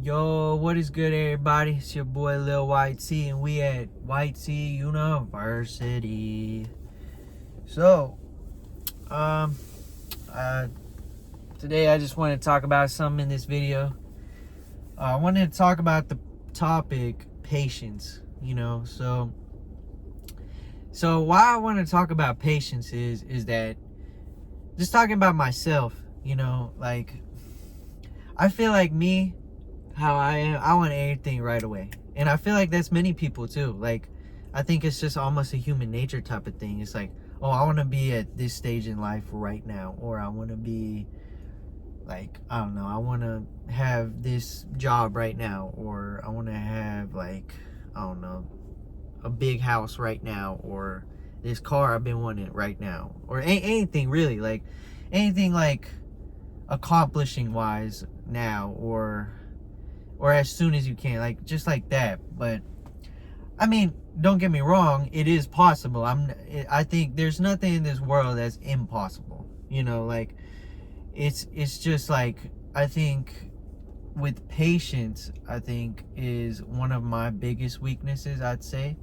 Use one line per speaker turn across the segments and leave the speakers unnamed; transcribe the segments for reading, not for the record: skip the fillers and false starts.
Yo, what is good, everybody? It's your boy Lil White C, and we at White C University. So, um, uh, today I just want to talk about something in this video. I wanted to talk about the topic patience. So why I want to talk about patience is that just talking about myself. Like I feel like me. How I am, I want everything right away. And I feel like that's many people too. Like, I think it's just almost a human nature type of thing. It's like, oh, I want to be at this stage in life right now. Or I want to be, like, I don't know, I want to have this job right now. Or I want to have, like, I don't know, a big house right now. Or this car I've been wanting right now. Or anything really. Like, anything like accomplishing wise now. Or as soon as you can, like just like that. But I mean, don't get me wrong, it is possible. I think there's nothing in this world that's impossible. Like it's just like, I think with patience, I think is one of my biggest weaknesses, I'd say.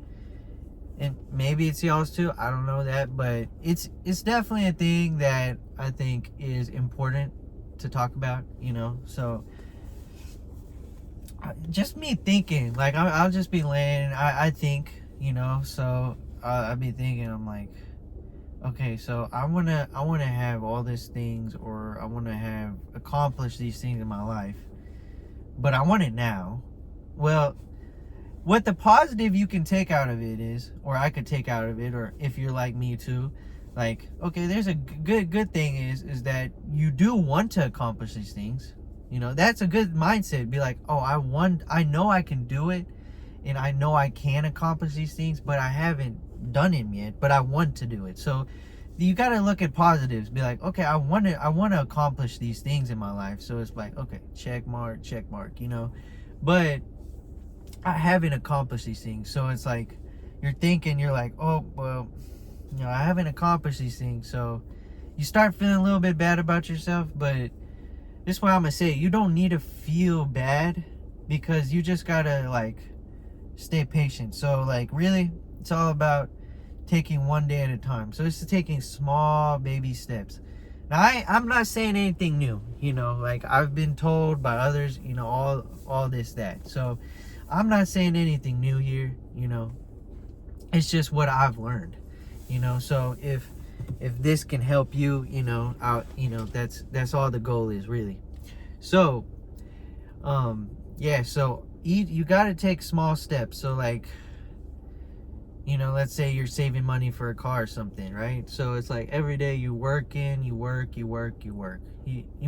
And maybe it's y'all's too, I don't know that, but it's definitely a thing that I think is important to talk about. So just me thinking, like I'll just be laying, I think, so I'll be thinking, I'm like, okay, so I want to have all these things, or I want to have accomplished these things in my life, but I want it now. Well, what the positive you can take out of it is, or I could take out of it, or if you're like me too, like, okay, there's a good thing is that you do want to accomplish these things. That's a good mindset. Be like, oh, I know I can do it, and I know I can accomplish these things, but I haven't done it yet, but I want to do it. So you got to look at positives. Be like, okay, I want to accomplish these things in my life. So it's like, okay, check mark, but I haven't accomplished these things. So it's like, you're like, oh, well, I haven't accomplished these things. So you start feeling a little bit bad about yourself, but this is what I'm gonna say. You don't need to feel bad, because you just gotta, like, stay patient. So, like, really, it's all about taking one day at a time. So it's taking small baby steps. Now, I'm not saying anything new. Like, I've been told by others, all this, that. So I'm not saying anything new here. It's just what I've learned. So if this can help you, out, that's all the goal is, really. So, yeah, so you got to take small steps. So, like, let's say you're saving money for a car or something, right? So it's like every day you work. You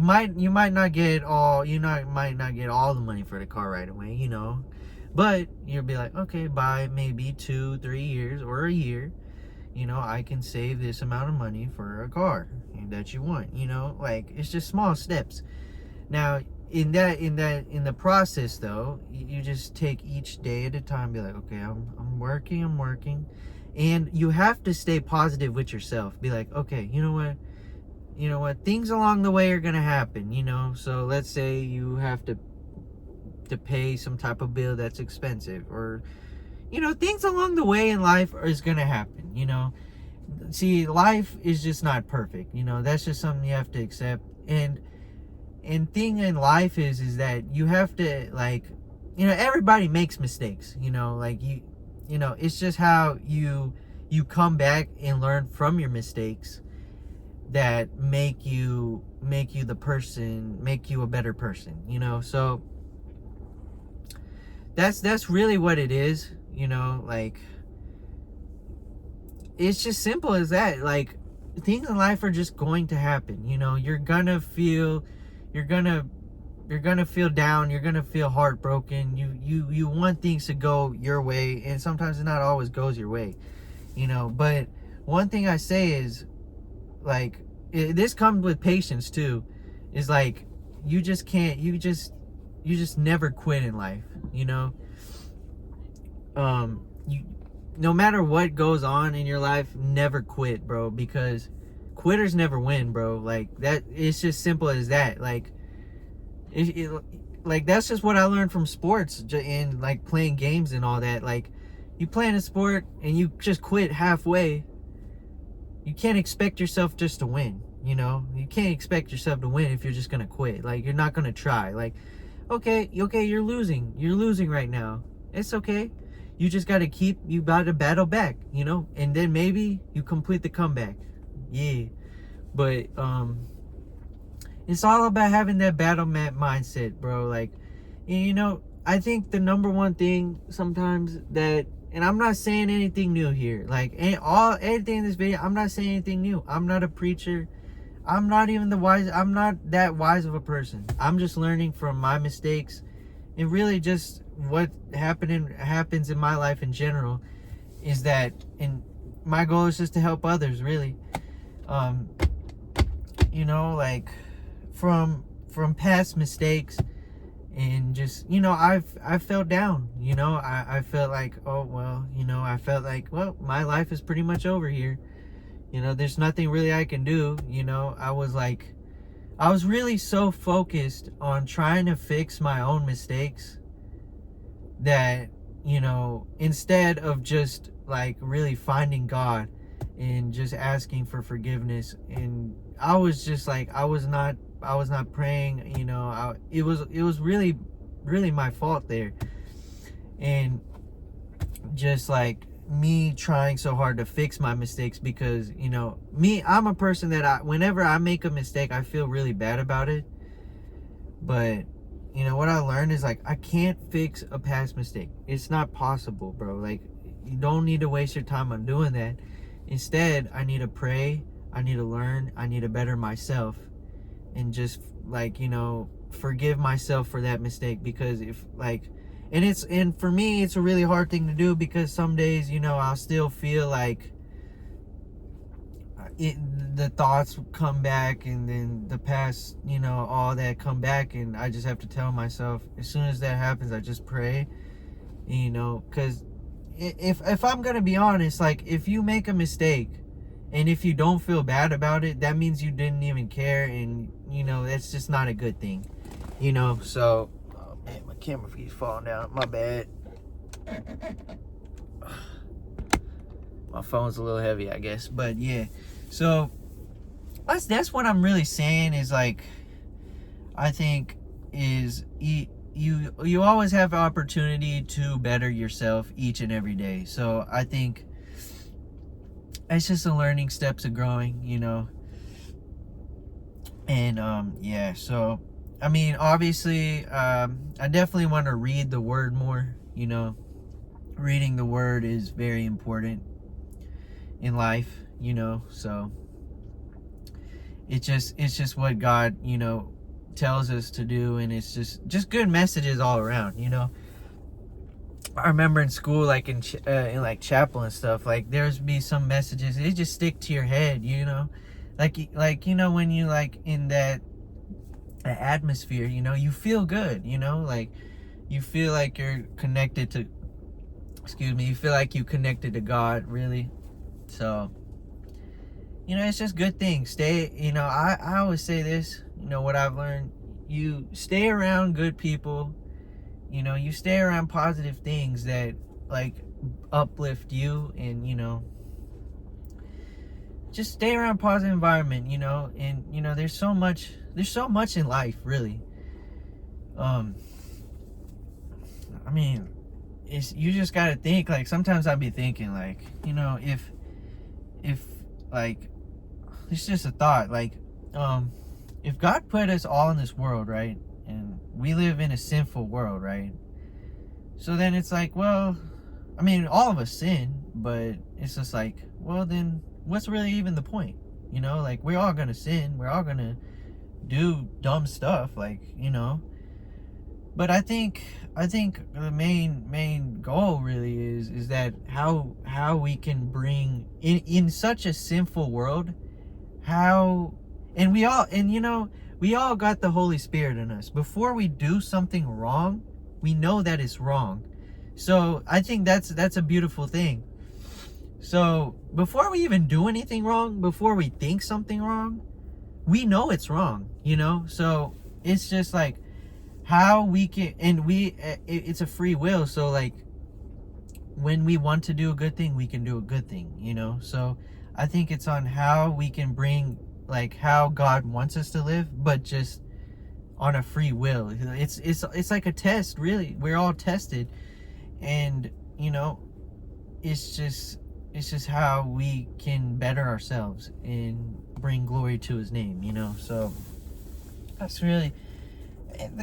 might not get all, might not get all the money for the car right away, but you'll be like, okay, by maybe 2-3 years or a year, I can save this amount of money for a car that you want. Like, it's just small steps. Now, in the process, though, you just take each day at a time. Be like, okay, I'm working, and you have to stay positive with yourself. Be like, okay, you know what, things along the way are gonna happen. So let's say you have to pay some type of bill that's expensive, or things along the way in life is gonna happen. See, life is just not perfect. That's just something you have to accept. And thing in life is that you have to, like, everybody makes mistakes. Like, it's just how you come back and learn from your mistakes that make you a better person. So that's really what it is. Like, it's just simple as that. Like, things in life are just going to happen. You're gonna feel down, you're gonna feel heartbroken. You want things to go your way, and sometimes it not always goes your way. But one thing I say is, like, this comes with patience too, is like, you just never quit in life. No matter what goes on in your life, never quit, bro, because quitters never win, bro. Like, that, it's just simple as that. Like, like that's just what I learned from sports and like playing games and all that. Like, you play in a sport and you just quit halfway, you can't expect yourself just to win. You know, you can't expect yourself to win if you're just gonna quit. Like, you're not gonna try. Like, okay, you're losing right now. It's okay. You just gotta you gotta battle back, you know, and then maybe you complete the comeback. Yeah, but it's all about having that battle mat mindset, bro. Like, you know, I think the number one thing sometimes that, and I'm not saying anything new here. Like, anything in this video, I'm not saying anything new. I'm not a preacher. I'm not even I'm not that wise of a person. I'm just learning from my mistakes and really just what happens in my life in general is that, and my goal is just to help others, really. You know, like from past mistakes, and just, you know, I felt down, you know, I felt like, oh well, you know, I felt like, well, my life is pretty much over here. You know, there's nothing really I can do. You know, I was really so focused on trying to fix my own mistakes that, you know, instead of just like really finding God and just asking for forgiveness, and I was just like, I was not praying, you know, it was really my fault there. And just like me trying so hard to fix my mistakes, because, you know, I'm a person that whenever I make a mistake, I feel really bad about it. But, you know, what I learned is, like, I can't fix a past mistake. It's not possible, bro. Like, you don't need to waste your time on doing that. Instead, I need to pray, I need to learn, I need to better myself, and just, like, you know, forgive myself for that mistake. Because if, like, and for me, it's a really hard thing to do, because some days, you know, I'll still feel like the thoughts come back, and then the past, you know, all that come back, and I just have to tell myself, as soon as that happens, I just pray, you know, because if I'm gonna be honest, like, if you make a mistake and if you don't feel bad about it, that means you didn't even care, and, you know, that's just not a good thing, you know. So, oh man, my camera keeps falling down, my bad. My phone's a little heavy, I guess, but yeah. So that's what I'm really saying, is like, I think is you always have the opportunity to better yourself each and every day. So I think it's just a learning steps of growing, you know. And yeah, so I mean, obviously, I definitely want to read the word more, you know. Reading the word is very important in life, you know. So it's just what God, you know, tells us to do, and it's just good messages all around, you know. I remember in school, like in like chapel and stuff, like there's be some messages, they just stick to your head, you know. Like you know, when you like in that atmosphere, you know, you feel good, you know, like you feel like you're connected to, you feel like you connected to God, really. So, you know, it's just good things. Stay, you know, I always say this, you know, what I've learned, you stay around good people, you know, you stay around positive things that, like, uplift you, and, you know, just stay around positive environment, you know. And, you know, there's so much in life, really. I mean, you just gotta think, like, sometimes I'd be thinking, like, you know, if like, it's just a thought, like, if God put us all in this world, right, and we live in a sinful world, right, so then it's like, well, I mean, all of us sin, but it's just like, well, then what's really even the point, you know? Like, we're all gonna sin, we're all gonna do dumb stuff, like, you know. But I think the main goal really is that how we can bring in such a sinful world, and you know, we all got the Holy Spirit in us. Before we do something wrong, we know that it's wrong. So I think that's a beautiful thing. So before we even do anything wrong, before we think something wrong, we know it's wrong, you know. So it's just like, how we can, and it's a free will. So like when we want to do a good thing, we can do a good thing, you know? So I think it's on how we can bring, like, how God wants us to live, but just on a free will. It's like a test, really. We're all tested, and you know, it's just how we can better ourselves and bring glory to his name, you know? So that's really,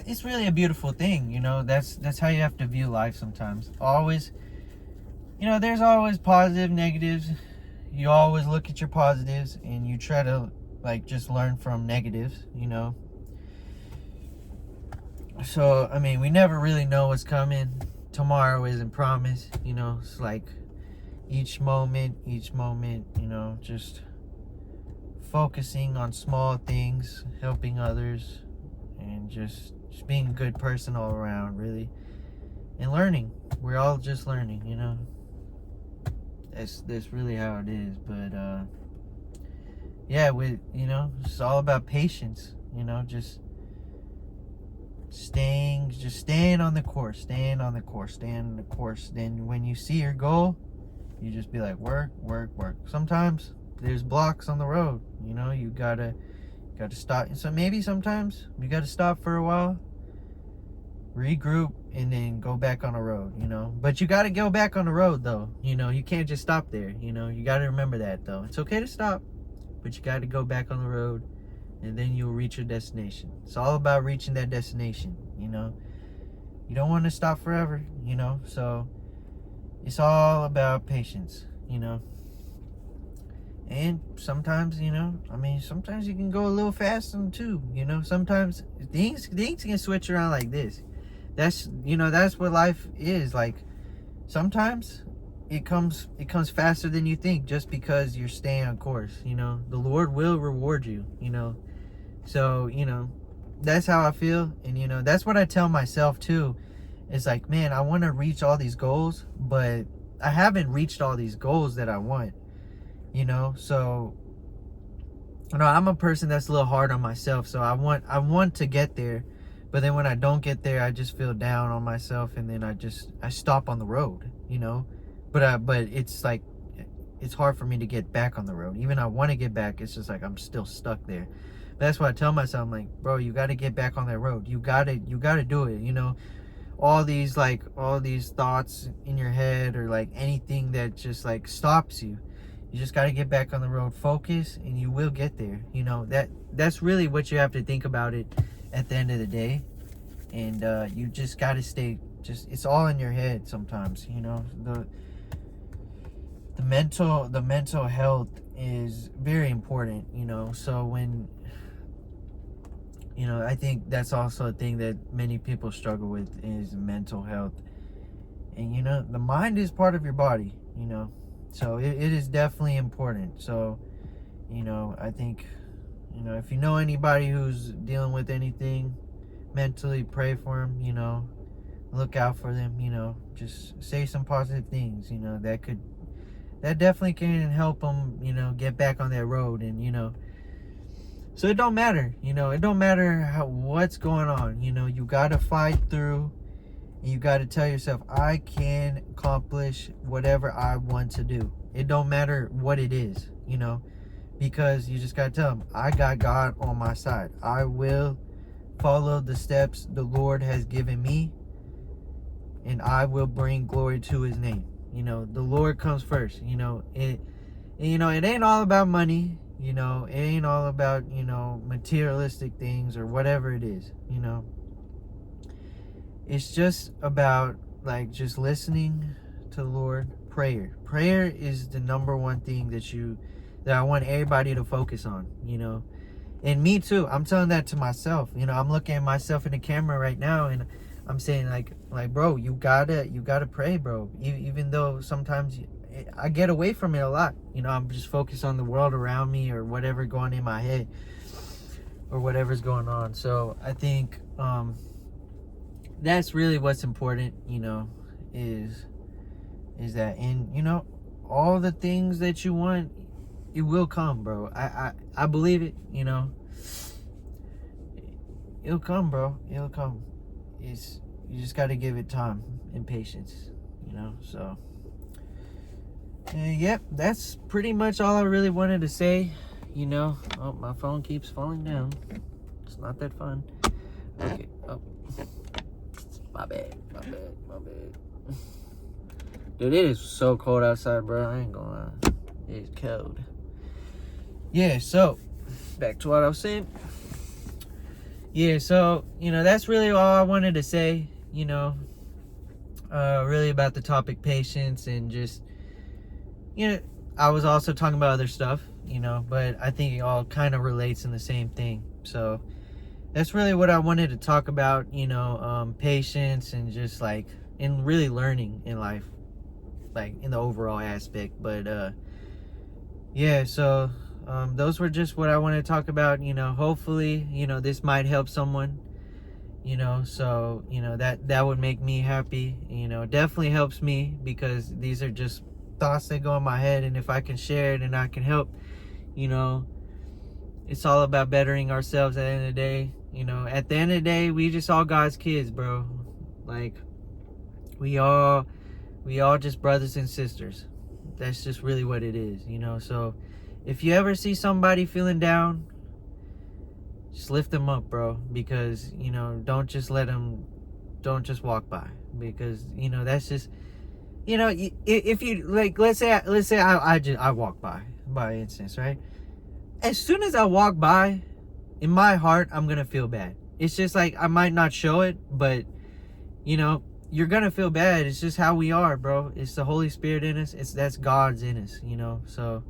it's really a beautiful thing, you know? That's how you have to view life sometimes. Always, you know, there's always positive, negatives. You always look at your positives and you try to like just learn from negatives, you know? So, I mean, we never really know what's coming. Tomorrow isn't promised, you know? It's like each moment, you know, just focusing on small things, helping others, and just being a good person all around, really. And learning. We're all just learning, you know? That's really how it is. But yeah, you know, it's all about patience, you know, just staying on the course. Then when you see your goal, you just be like, work. Sometimes there's blocks on the road, you know, you gotta stop. So maybe sometimes you gotta stop for a while, regroup, and then go back on the road, you know. But you got to go back on the road, though, you know. You can't just stop there, you know. You got to remember that, though. It's okay to stop, but you got to go back on the road, and then you'll reach your destination. It's all about reaching that destination, you know. You don't want to stop forever, you know. So it's all about patience, you know. And sometimes, you know, I mean, sometimes you can go a little faster too, you know. Sometimes things can switch around like this. That's, you know, that's what life is like. Sometimes it comes faster than you think, just because you're staying on course, you know. The Lord will reward you, you know. So, you know, that's how I feel. And you know, that's what I tell myself too. It's like, man, I want to reach all these goals, but I haven't reached all these goals that I want, you know. So, you know, I'm a person that's a little hard on myself, so I want to get there. But then when I don't get there, I just feel down on myself, and then I stop on the road, you know. But it's like, it's hard for me to get back on the road. Even I want to get back, it's just like I'm still stuck there. But that's why I tell myself, I'm like, bro, you got to get back on that road. You got to do it, you know. All these thoughts in your head, or like anything that just like stops you, you just got to get back on the road, focus, and you will get there, you know. That's really what you have to think about it at the end of the day. And you just got to stay, it's all in your head sometimes, you know. The mental health is very important, you know. So when, you know, I think that's also a thing that many people struggle with, is mental health. And you know, the mind is part of your body, you know. So it is definitely important. So, you know, I think, you know, if you know anybody who's dealing with anything mentally, pray for them, you know. Look out for them, you know. Just say some positive things, you know, that definitely can help them, you know, get back on that road. And you know, so it don't matter, you know, it don't matter what's going on, you know. You got to fight through, and you got to tell yourself, I can accomplish whatever I want to do. It don't matter what it is, you know, because you just got to tell them, I got God on my side. I will follow the steps the Lord has given me, and I will bring glory to his name. You know, the Lord comes first. You know, it ain't all about money, you know. It ain't all about, you know, materialistic things or whatever it is, you know. It's just about like just listening to the Lord. Prayer is the number one thing that I want everybody to focus on, you know. And me too. I'm telling that to myself. You know, I'm looking at myself in the camera right now, and I'm saying like bro, you gotta pray, bro. Even though sometimes I get away from it a lot. You know, I'm just focused on the world around me, or whatever going in my head, or whatever's going on. So I think that's really what's important, you know, is that, and you know, all the things that you want, it will come, bro. I believe it, you know. It'll come, bro. It'll come. it's you just got to give it time and patience, so yep, that's pretty much all I really wanted to say. Oh, my phone keeps falling down. It's not that fun. Okay. Oh, my bad. Dude, it is so cold outside, bro. I ain't gonna lie. It is cold. Yeah, so back to what I was saying. Yeah, so that's really all I wanted to say. Really about the topic patience, and just I was also talking about other stuff, but I think it all kind of relates in the same thing. So that's really what I wanted to talk about, patience, and just like in really learning in life, like in the overall aspect. But yeah, so those were just what I wanted to talk about. Hopefully this might help someone, so that would make me happy. Definitely helps me, because these are just thoughts that go in my head, and if I can share it and I can help, it's all about bettering ourselves at the end of the day. At the end of the day, we just all God's kids, bro. Like, we all just brothers and sisters. That's just really what it is, so if you ever see somebody feeling down, just lift them up, bro, because don't just walk by, because that's just if you, like, let's say I walk by instance, right? As soon as I walk by, in my heart, I'm gonna feel bad. It's just like, I might not show it, but you're gonna feel bad. It's just how we are, bro. It's the Holy Spirit in us. That's God's in us, so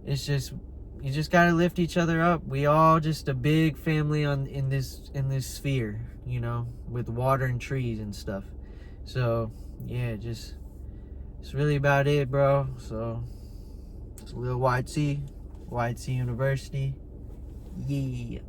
it's just, you just gotta lift each other up. We all just a big family in this sphere, with water and trees and stuff. So yeah, it's really about it, bro. So it's Lil White C University. Yeah.